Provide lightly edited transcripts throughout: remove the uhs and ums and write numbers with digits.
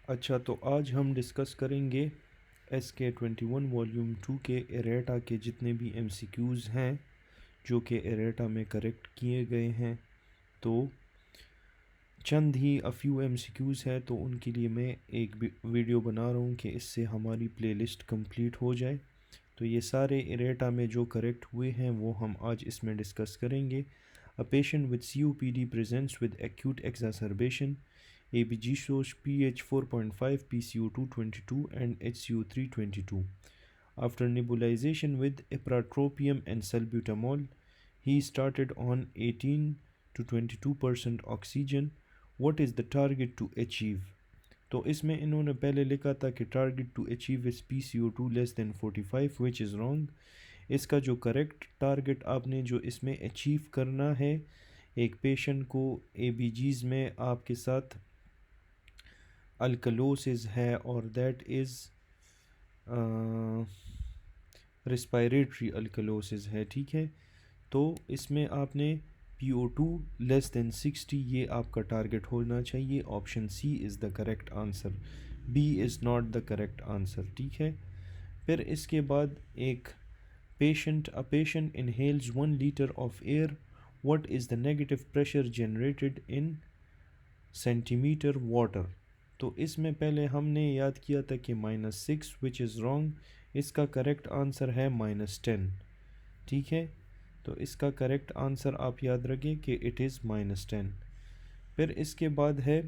अच्छा, तो आज हम डिस्कस करेंगे SK21 वॉल्यूम 2 के एरेटा के जितने भी MCQs हैं जो कि एरेटा में करेक्ट किए गए हैं। तो चंद ही फ्यू MCQs है, तो उनके लिए मैं एक वीडियो बना रहा हूँ कि इससे हमारी प्लेलिस्ट कंप्लीट हो जाए। तो ये सारे एरेटा में जो करेक्ट हुए हैं वो हम आज इसमें डिस्कस करेंगे। A patient with COPD presents with acute exacerbation. ABG shows pH 4.5, PCO2 22 and HCO 322. After nebulization with ipratropium and salbutamol, he started on 18 to 22% oxygen. What is the target to achieve? तो इसमें इन्होंने पहले लिखा था कि target to achieve is PCO2 less than 45, which is wrong. इसका जो correct target आपने जो इसमें अचीव करना है, एक पेशेंट को ABGs में आपके साथ अल्कलोसिस है और दैट इज़ रिस्पायरेटरी अल्कलोसिस है, ठीक है। तो इसमें आपने PO2 लेस देन 60 ये आपका टारगेट होना चाहिए। Option C is the correct answer, B is not the correct answer, ठीक है। फिर इसके बाद एक a patient inhales 1 liter of air. What is the negative pressure generated in centimeter water? तो इसमें पहले हमने याद किया था कि -6, विच इज़ रॉन्ग। इसका करेक्ट आंसर है -10, ठीक है। तो इसका करेक्ट आंसर आप याद रखें कि इट इज़ -10। फिर इसके बाद है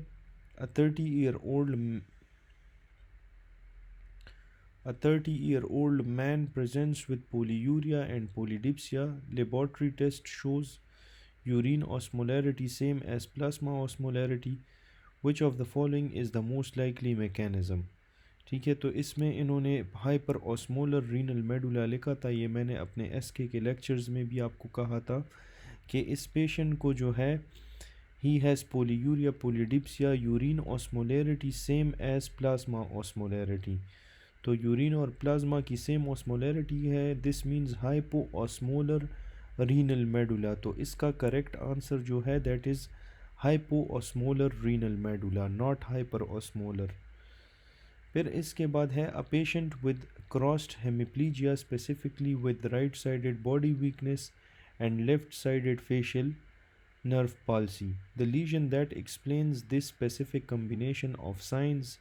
a 30 year old A 30-year-old man presents with polyuria and polydipsia. Laboratory test shows urine osmolarity same as plasma osmolarity. Which of the following is the most likely mechanism? ठीक है, तो इसमें इन्होंने hyper osmolar renal medulla लिखा था। ये मैंने अपने SK के लेक्चर्स में भी आपको कहा था कि इस पेशेंट को जो है he has polyuria polydipsia, urine osmolarity same as plasma osmolarity. तो यूरिन और प्लाज्मा की सेम ऑस्मोलैरिटी है, this means hypo osmolar renal medulla. तो इसका करेक्ट आंसर जो है that is hypo osmolar renal medulla, not hyper osmolar. फिर इसके बाद है a patient with crossed hemiplegia specifically with right sided body weakness and left sided facial nerve palsy. The lesion that explains this specific combination of signs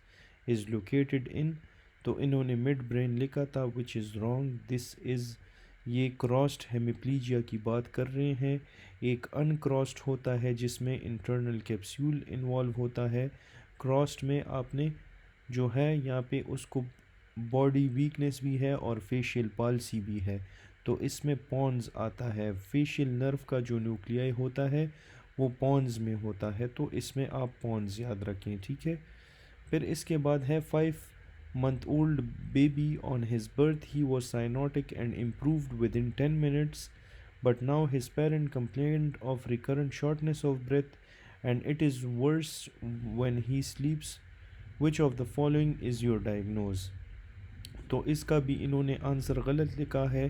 is located in, तो इन्होंने mid brain लिखा था विच is wrong. This is ये crossed हेमिप्लीजिया की बात कर रहे हैं। एक अनक्रॉस्ड होता है जिसमें इंटरनल कैप्सूल इन्वॉल्व होता है। क्रॉस्ड में आपने जो है यहाँ पे उसको बॉडी वीकनेस भी है और फेशियल पाल्सी भी है। तो इसमें पॉन्स आता है, फेशियल नर्व का जो न्यूक्लियाई होता है वो पॉन्स में होता है, तो इसमें आप पॉन्स याद रखें, ठीक है। फिर इसके बाद है 5 month old baby on his birth he was cyanotic and improved within 10 minutes, but now his parent complained of recurrent shortness of breath and it is worse when he sleeps. Which of the following is your diagnose? तो इसका भी इन्होंने answer गलत लिखा है।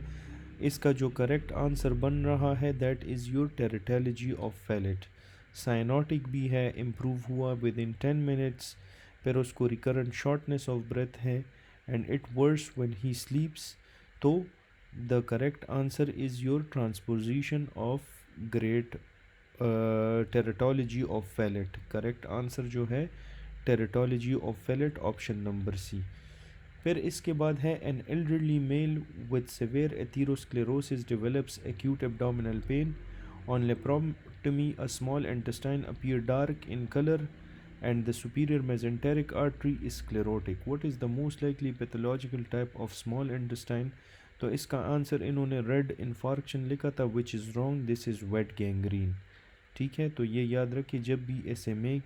इसका जो correct answer बन रहा है that is your teratology of Fallot. Cyanotic भी है, इम्प्रूव हुआ विद इन 10 मिनट्स, फिर उसको रिकरेंट शॉर्टनेस ऑफ ब्रेथ है and it worse when he sleeps. तो the correct answer is your transposition of great tetralogy of Fallot. Correct answer जो है tetralogy of Fallot, option number C. फिर इसके बाद है an elderly male with severe atherosclerosis develops acute abdominal pain on laparotomy a small intestine appear dark in colour and the superior mesenteric artery is sclerotic. What is the most likely pathological type of small intestine? तो इसका answer इन्होंने red infarction लिखा था विच is wrong, this is wait gangrene, ठीक है। तो ये याद रखिए जब भी SMA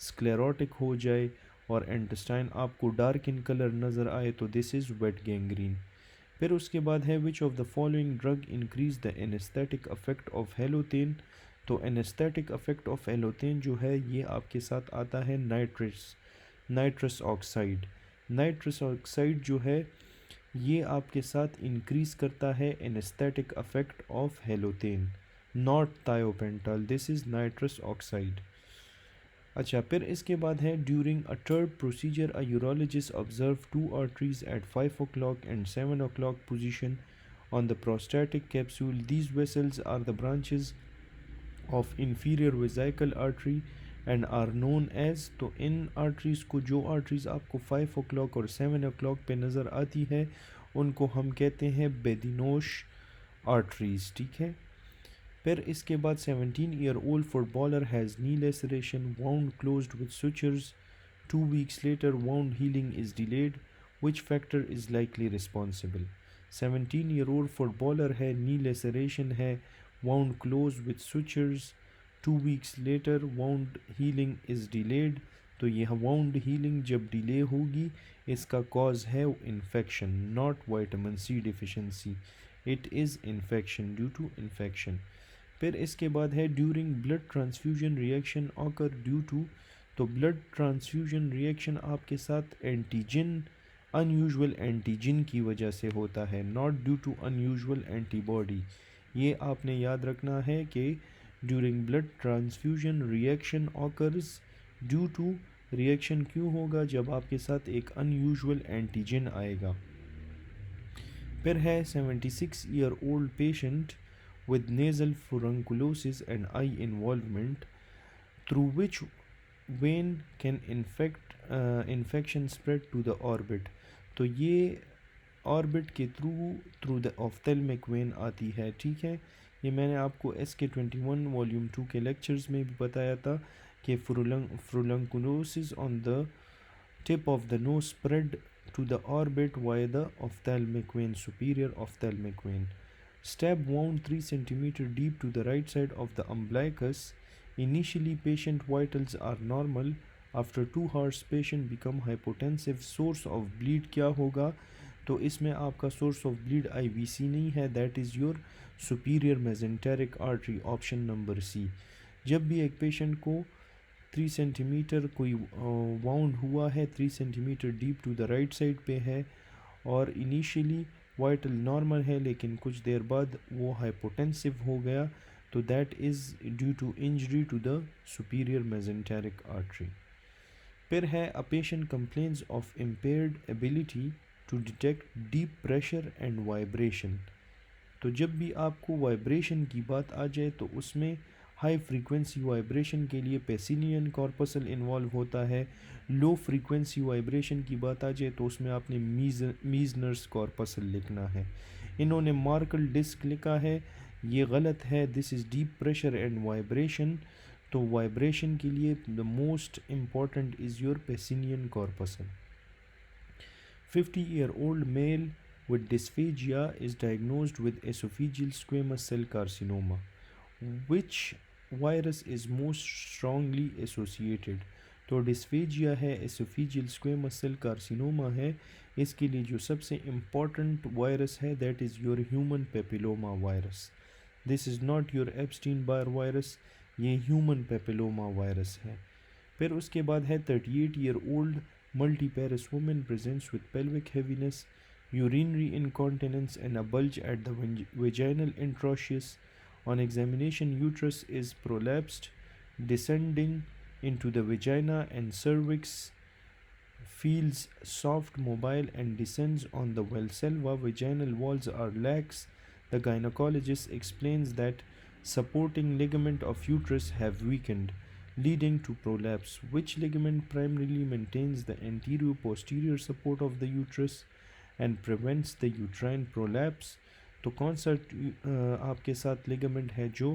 स्क्लेरोटिक हो जाए और इंटेस्टाइन आपको डार्क इन कलर नज़र आए तो दिस इज़ वेट गैंग्रीन। फिर उसके बाद है which of the following drug increase the anaesthetic affect of halothane. तो एनेस्थेटिक अफेक्ट ऑफ हेलोथेन जो है ये आपके साथ आता है नाइट्रस ऑक्साइड। नाइट्रस ऑक्साइड जो है ये आपके साथ इंक्रीज करता है anaesthetic affect of halothane, not thiopental, this is nitrous oxide. अच्छा, फिर इसके बाद है during a third procedure a urologist observe two arteries at 5 o'clock and 7 o'clock position on the prostatic capsule. These vessels are the branches of inferior vesical artery and are known as, तो इन arteries को, जो arteries आपको 5 o'clock और 7 o'clock पे नज़र आती है, उनको हम कहते हैं बेदिनोश आर्टरीज, ठीक है। फिर इसके बाद 17-year-old footballer has knee laceration, wound closed with sutures. 2 weeks later, wound healing is delayed. Which factor is likely responsible? 17-year-old footballer है, knee laceration है, wound closed with sutures. 2 weeks later, wound healing is delayed. तो यह wound healing जब delay होगी, इसका cause है infection, not vitamin C deficiency. It is infection, due to infection. फिर इसके बाद है during blood transfusion reaction occur due to, तो ब्लड ट्रांसफ्यूजन रिएक्शन आपके साथ एंटीजन, अनयूजुअल एंटीजन की वजह से होता है, not due to unusual antibody. ये आपने याद रखना है कि during blood transfusion reaction occurs due to, reaction क्यों होगा, जब आपके साथ एक अनयूजुअल एंटीजन आएगा। फिर है 76-year-old patient with nasal furunculosis and eye involvement, through which vein can infection spread to the orbit। तो ये ऑर्बिट के थ्रू द ऑफ्थेल्मिक वेन आती है, ठीक है। ये मैंने आपको SK21 वॉल्यूम 2 के लेक्चर्स में भी बताया था कि furunculosis on the tip of the nose spread to the orbit via the ophthalmic vein, superior ophthalmic vein. Stab wound 3 cm deep to the right side of the umbilicus. Initially, patient vitals are normal. After 2 hours, patient become hypotensive. Source of bleed क्या होगा, तो इसमें आपका source of bleed IVC नहीं है, that is your superior mesenteric artery, option number C। जब भी एक पेशेंट को 3 सेंटीमीटर कोई वाउंड हुआ है, 3 centimetre deep to the right side पे है, और इनिशियली वाइटल नॉर्मल है, लेकिन कुछ देर बाद वो हाइपोटेंसिव हो गया, तो that is due to injury to the superior mesenteric artery. फिर है a patient complains of impaired ability to detect deep pressure and vibration. तो जब भी आपको वाइब्रेशन की बात आ जाए, तो उसमें हाई फ्रीक्वेंसी वाइब्रेशन के लिए पेसिलियन कॉर्पसल इन्वॉल्व होता है। लो फ्रीक्वेंसी वाइब्रेशन की बात आ जाए, तो उसमें आपने मीजनर्स कॉर्पसल लिखना है। इन्होंने मार्कल डिस्क लिखा है, ये गलत है। This is deep pressure and vibration. तो वाइब्रेशन के लिए the most important is your Pacinian corpuscle. 50-year-old male with dysphagia is diagnosed with esophageal squamous cell carcinoma. Which virus is most strongly associated? तो dysphagia है, oesophageal squamous cell carcinoma है, इसके लिए जो सबसे इम्पॉर्टेंट वायरस है, that is your human papilloma virus. This is not your Epstein Barr virus, ये human papilloma virus है। फिर उसके बाद है 38-year-old multiparous woman presents with pelvic heaviness, urinary incontinence and a bulge at the vaginal introitus. On examination, uterus is prolapsed, descending into the vagina, and cervix feels soft, mobile, and descends on the valsalva. Vaginal walls are lax. The gynecologist explains that supporting ligament of uterus have weakened, leading to prolapse. Which ligament primarily maintains the anterior posterior support of the uterus and prevents the uterine prolapse? तो कौन सा आपके साथ ligament है जो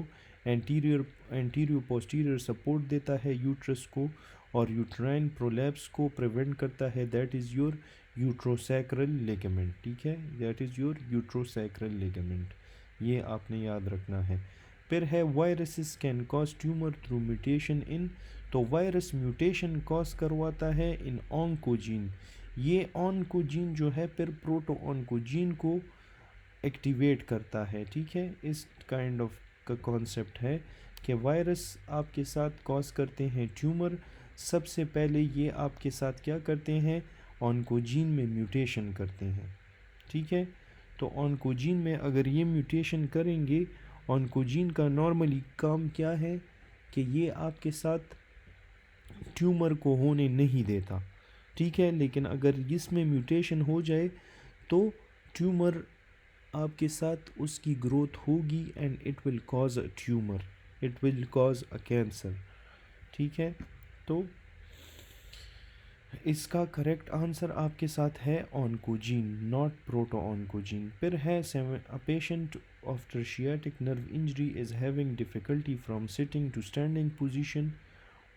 anterior posterior support देता है uterus को और यूट्राइन प्रोलैप्स को प्रिवेंट करता है? That is your uterosacral ligament, ठीक है, that is your uterosacral ligament, ये आपने याद रखना है। फिर है viruses can cause tumour through mutation in, तो वायरस म्यूटेशन कॉज करवाता है इन ऑन्कोजीन। ये ऑन्कोजीन जो है फिर प्रोटो ऑन्कोजीन को एक्टिवेट करता है, ठीक है। इस काइंड ऑफ का कॉन्सेप्ट है कि वायरस आपके साथ कॉज करते हैं ट्यूमर। सबसे पहले ये आपके साथ क्या करते हैं, ऑन्कोजीन में म्यूटेशन करते हैं, ठीक है। तो ऑन्कोजीन में अगर ये म्यूटेशन करेंगे, ऑन्कोजीन का नॉर्मली काम क्या है कि ये आपके साथ ट्यूमर को होने नहीं देता, ठीक है। लेकिन अगर इसमें म्यूटेशन हो जाए तो ट्यूमर आपके साथ उसकी ग्रोथ होगी and it will cause a tumour, it will cause a cancer, ठीक है। तो इसका करेक्ट आंसर आपके साथ है ऑन्कोजीन, नॉट प्रोटो ऑन्कोजीन। फिर है seven, a patient of sciatic nerve injury is having difficulty from sitting to standing position,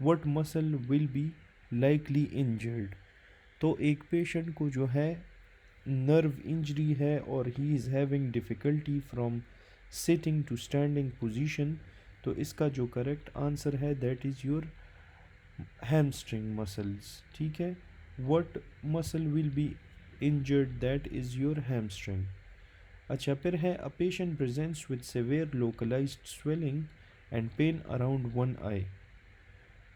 what muscle will be likely injured. तो एक पेशेंट को जो है नर्व इंजरी है और he is having difficulty from sitting to standing position, तो इसका जो करेक्ट आंसर है that is your hamstring muscles, ठीक है। What muscle will be injured, that is your hamstring. अच्छा, फिर है a patient presents with severe localised swelling and pain around one eye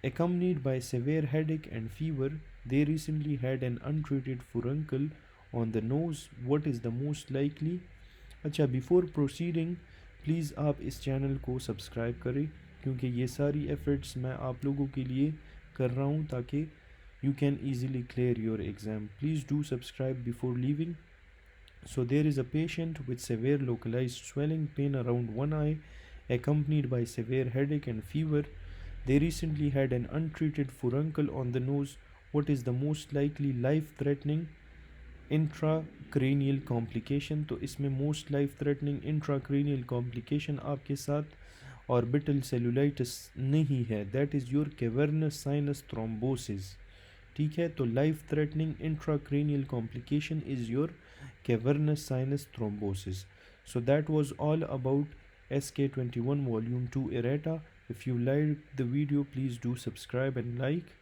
accompanied by severe headache and fever. They recently had an untreated furuncle on the nose. What is the most likely? अच्छा, before proceeding please आप इस channel को subscribe करें, क्योंकि ये सारी efforts मैं आप लोगों के लिए कर रहा हूँ ताकि you can easily clear your exam. Please do subscribe before leaving. So there is a patient with severe localized swelling, pain around one eye, accompanied by severe headache and fever. They recently had an untreated furuncle on the nose. What is the most likely life-threatening intracranial complication? तो इसमें most life-threatening intracranial complication आपके साथ orbital cellulitis नहीं है, that is your cavernous sinus thrombosis, ठीक है। तो life threatening intracranial complication is your cavernous sinus thrombosis. So that was all about SK21 Volume 2 Errata. If you liked the video, please do subscribe and like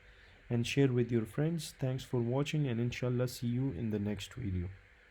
and share with your friends. Thanks for watching, and inshallah see you in the next video.